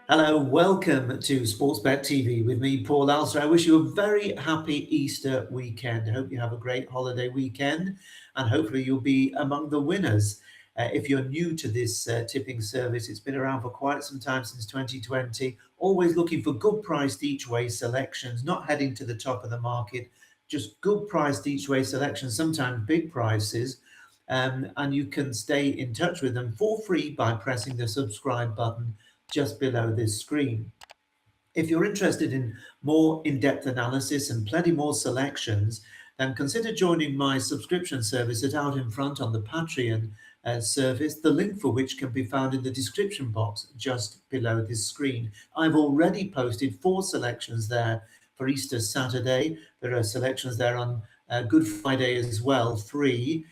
Hello, welcome to SportsBet TV with me, Paul Alster. I wish you a very happy Easter weekend. I hope you have a great holiday weekend and hopefully you'll be among the winners. If you're new to this tipping service, it's been around for quite some time, since 2020. Always looking for good priced each way selections, not heading to the top of the market, just good priced each way selections, sometimes big prices. And you can stay in touch with them for free by pressing the subscribe button just below this screen. If you're interested in more in-depth analysis and plenty more selections, then consider joining my subscription service at Out in Front on the Patreon service, the link for which can be found in the description box just below this screen. I've already posted 4 selections there for Easter Saturday. There are selections there on Good Friday as well, 3.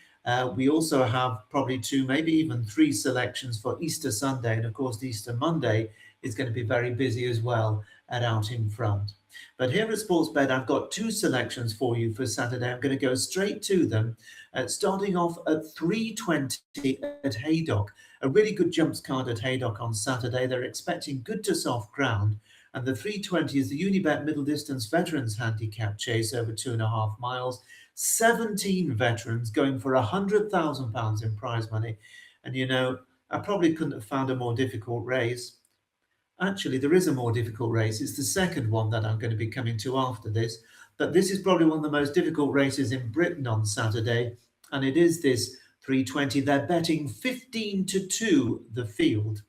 We also have probably 2, maybe even 3 selections for Easter Sunday. And of course, Easter Monday is going to be very busy as well at Out in Front. But here at SportsBet, I've got 2 selections for you for Saturday. I'm going to go straight to them, starting off at 3:20 at Haydock. A really good jumps card at Haydock on Saturday. They're expecting good to soft ground. And the 3:20 is the Unibet Middle Distance Veterans Handicap Chase over 2.5 miles. 17 veterans going for £100,000 in prize money. And you know, I probably couldn't have found a more difficult race. Actually, there is a more difficult race. It's the second one that I'm going to be coming to after this. But this is probably one of the most difficult races in Britain on Saturday. And it is this 3:20. They're betting 15-2 the field,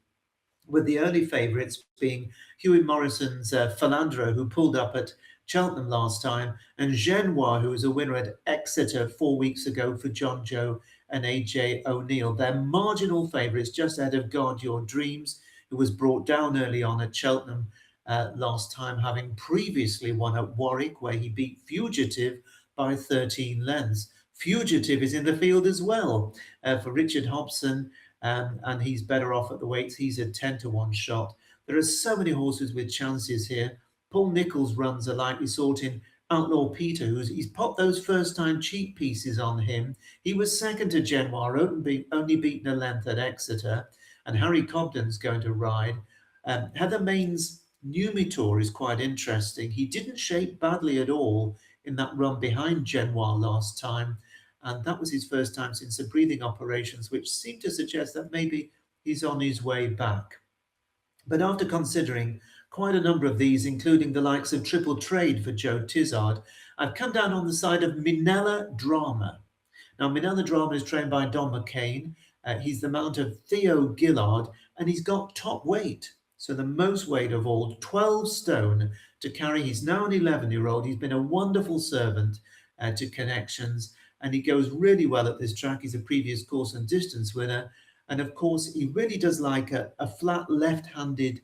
with the early favourites being Hughie Morrison's Philandro, who pulled up at Cheltenham last time, and Genoa, who was a winner at Exeter 4 weeks ago for John Joe and AJ O'Neill. They're marginal favourites, just ahead of Guard Your Dreams, who was brought down early on at Cheltenham last time, having previously won at Warwick, where he beat Fugitive by 13 lengths. Fugitive is in the field as well for Richard Hobson, and he's better off at the weights. He's a 10-1 shot. There are so many horses with chances here. Paul Nicholls runs a likely sort in Outlaw Peter, he's popped those first-time cheap pieces on him. He was second to Genoa, only beaten a length at Exeter, and Harry Cobden's going to ride. Heather Main's Numitor is quite interesting. He didn't shape badly at all in that run behind Genoa last time, and that was his first time since the breathing operations, which seemed to suggest that maybe he's on his way back. But after considering quite a number of these, including the likes of Triple Trade for Joe Tizard, I've come down on the side of Minella Drama. Now, Minella Drama is trained by Don McCain. He's the mount of Theo Gillard, and he's got top weight. So the most weight of all, 12 stone to carry. He's now an 11-year-old. He's been a wonderful servant to Connections, and he goes really well at this track. He's a previous course and distance winner. And of course, he really does like a flat left-handed,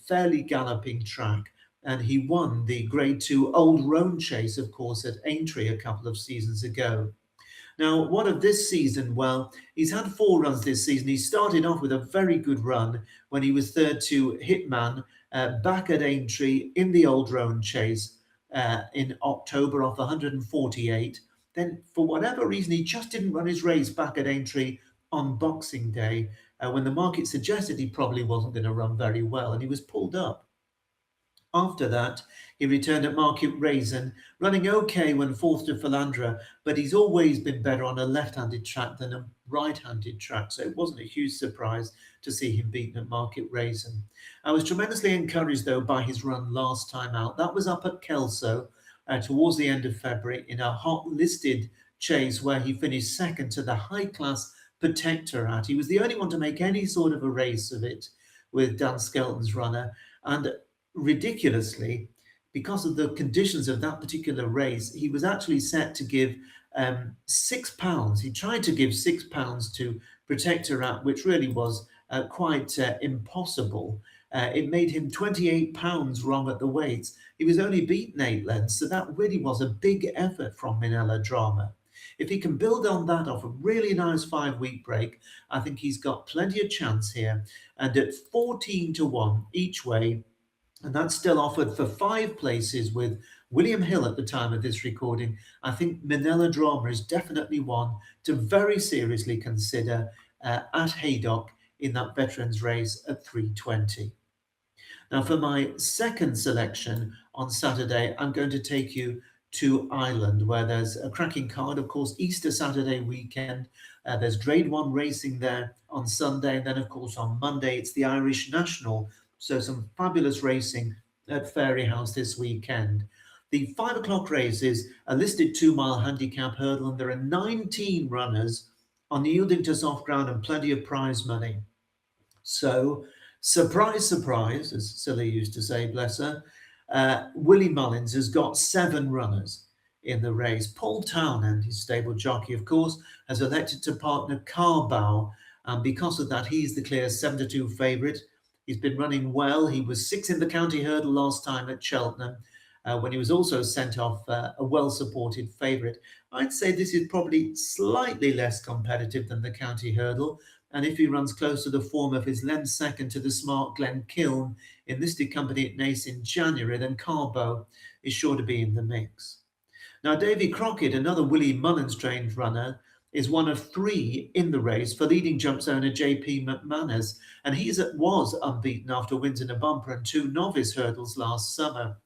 fairly galloping track. And he won the Grade 2 Old Roan Chase, of course, at Aintree a couple of seasons ago. Now, what of this season? Well, he's had 4 runs this season. He started off with a very good run when he was third to Hitman back at Aintree in the Old Roan Chase in October off 148. Then, for whatever reason, he just didn't run his race back at Aintree on Boxing Day when the market suggested he probably wasn't going to run very well, and he was pulled up. After that, he returned at Market Raisin, running okay when fourth to Philandra, but he's always been better on a left-handed track than a right-handed track, so it wasn't a huge surprise to see him beaten at Market Raisin. I was tremendously encouraged, though, by his run last time out. That was up at Kelso towards the end of February in a hot-listed chase where he finished second to the high-class Protectorat. He was the only one to make any sort of a race of it with Dan Skelton's runner, and ridiculously, because of the conditions of that particular race, he was actually set to give £6. He tried to give £6 to Protectorat, which really was quite impossible. It made him £28 wrong at the weights. He was only beaten 8 lengths, so that really was a big effort from Minella Drama. If he can build on that off a really nice 5-week break, I think he's got plenty of chance here. And at 14-1 each way, and that's still offered for 5 places with William Hill at the time of this recording, I think Minella Drama is definitely one to very seriously consider at Haydock in that veterans race at 3:20. Now, for my second selection on Saturday, I'm going to take you to Ireland, where there's a cracking card. Of course, Easter Saturday weekend. There's Grade 1 racing there on Sunday. And then, of course, on Monday, it's the Irish National. So some fabulous racing at Fairyhouse this weekend. The 5 o'clock race is a listed 2 mile handicap hurdle, and there are 19 runners on yielding to soft ground and plenty of prize money. So, surprise, surprise, as Silly used to say, bless her, Willie Mullins has got 7 runners in the race. Paul Townend, his stable jockey, of course, has elected to partner Carbow, and because of that, he's the clear 7-2 favourite. He's been running well. He was 6 in the county hurdle last time at Cheltenham, when he was also sent off a well-supported favourite. I'd say this is probably slightly less competitive than the county hurdle, and if he runs close to the form of his length second to the smart Glen Kiln, enlisted company at Naas in January, then Carbow is sure to be in the mix. Now, Davy Crockett, another Willie Mullins trained runner, is one of 3 in the race for leading jumps owner JP McManus, and he was unbeaten after wins in a bumper and 2 novice hurdles last summer.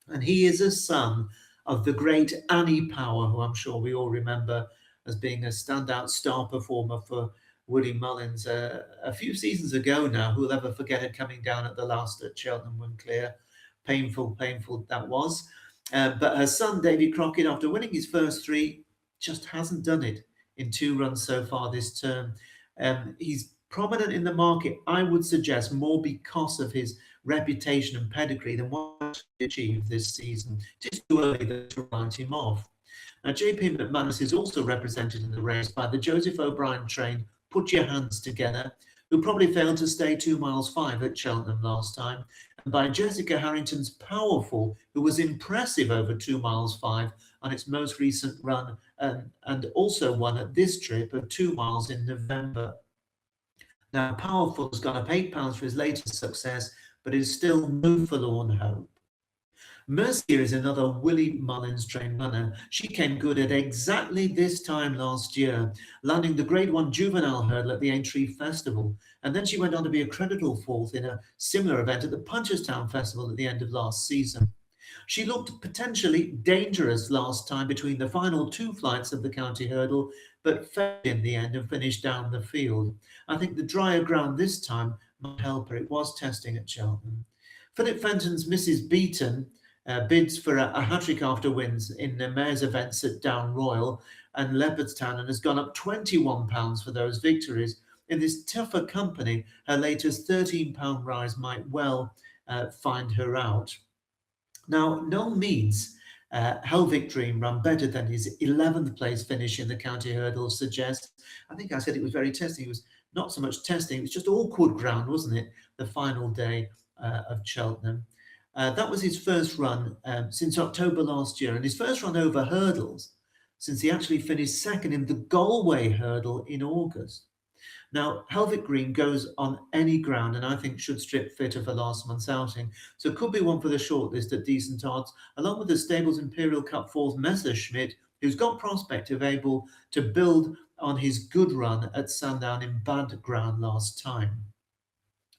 And he is a son of the great Annie Power, who I'm sure we all remember as being a standout star performer for Willie Mullins a few seasons ago now. Who'll ever forget it, coming down at the last at Cheltenham when clear? Painful that was. But her son, Davy Crockett, after winning his first 3, just hasn't done it in 2 runs so far this term. He's prominent in the market, I would suggest, more because of his reputation and pedigree than what he achieved this season. It is too early to write him off. Now, JP McManus is also represented in the race by the Joseph O'Brien trained Put Your Hands Together, who probably failed to stay 2 miles 5 at Cheltenham last time, and by Jessica Harrington's Powerful, who was impressive over 2 miles 5 on its most recent run, and also won at this trip of 2 miles in November. Now, Powerful has gone up £8 for his latest success, but is still no forlorn hope. Mercia is another Willie Mullins trained runner. She came good at exactly this time last year, landing the Grade 1 juvenile hurdle at the Aintree Festival. And then she went on to be a credible 4th in a similar event at the Punchestown Festival at the end of last season. She looked potentially dangerous last time between the final 2 flights of the county hurdle, but failed in the end and finished down the field. I think the drier ground this time might help her. It was testing at Cheltenham. Philip Fenton's Mrs. Beaton bids for a hat-trick after wins in the mayor's events at Down Royal and Leopardstown, and has gone up £21 for those victories. In this tougher company, her latest £13 rise might well find her out. Now, Noel Mead's Helvic Dream ran better than his 11th place finish in the county hurdle suggests. I think I said it was very testing. It was not so much testing, it was just awkward ground, wasn't it? The final day of Cheltenham. That was his first run since October last year, and his first run over hurdles since he actually finished second in the Galway hurdle in August. Now, Helvic Green goes on any ground, and I think should strip fitter for last month's outing, so it could be one for the shortlist at decent odds, along with the stable's Imperial Cup 4th Messerschmitt, who's got prospect of able to build on his good run at Sandown in bad ground last time.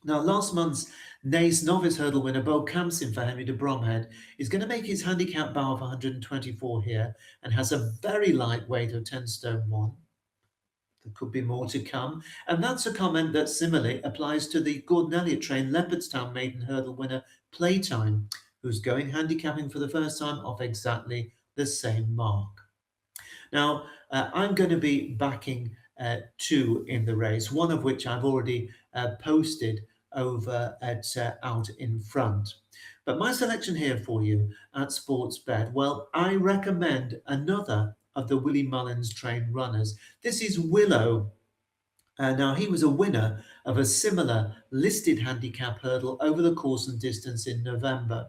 Now, last month's Naas novice hurdle winner Bo Campson for Henry de Bromhead is going to make his handicap bow of 124 here, and has a very light weight of 10 stone 1. There could be more to come, and that's a comment that similarly applies to the Gordon Elliott trained Leopardstown maiden hurdle winner Playtime, who's going handicapping for the first time off exactly the same mark. Now, I'm going to be backing 2 in the race, one of which I've already posted over at Out in Front. But my selection here for you at SportsBet, well, I recommend another of the Willie Mullins trained runners. This is Willow. Now, he was a winner of a similar listed handicap hurdle over the course and distance in November.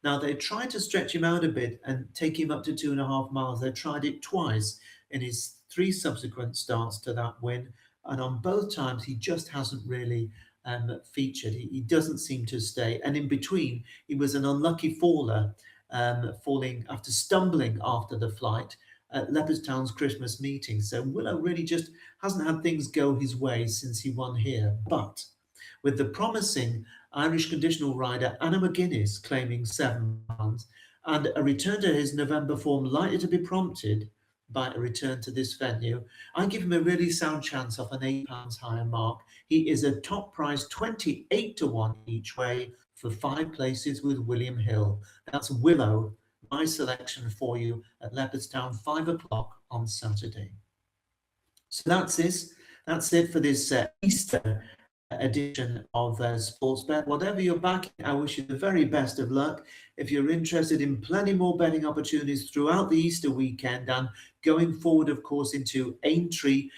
Now, they tried to stretch him out a bit and take him up to 2.5 miles. They tried it twice in his 3 subsequent starts to that win, and on both times he just hasn't really featured. He doesn't seem to stay, and in between he was an unlucky faller, falling after stumbling after the flight at Leopardstown's Christmas meeting. So Willow really just hasn't had things go his way since he won here. But with the promising Irish conditional rider Anna McGuinness claiming £7, and a return to his November form likely to be prompted by a return to this venue. I give him a really sound chance off an £8 higher mark. He is a top price 28 to 1 each way for 5 places with William Hill. That's Willow, my selection for you at Leopardstown, 5 o'clock on Saturday. So that's it. That's it for this Easter edition of SportsBet. Whatever you're backing, I wish you the very best of luck. If you're interested in plenty more betting opportunities throughout the Easter weekend and going forward, of course, into Aintree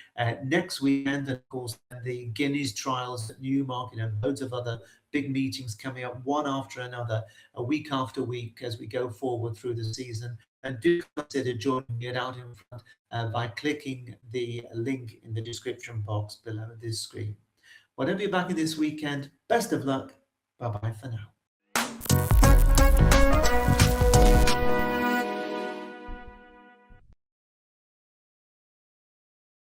next weekend, and of course, the Guineas trials at Newmarket and loads of other big meetings coming up one after another, a week after week as we go forward through the season. And do consider joining me out in front by clicking the link in the description box below this screen. Whatever you're backing this weekend, best of luck. Bye-bye for now.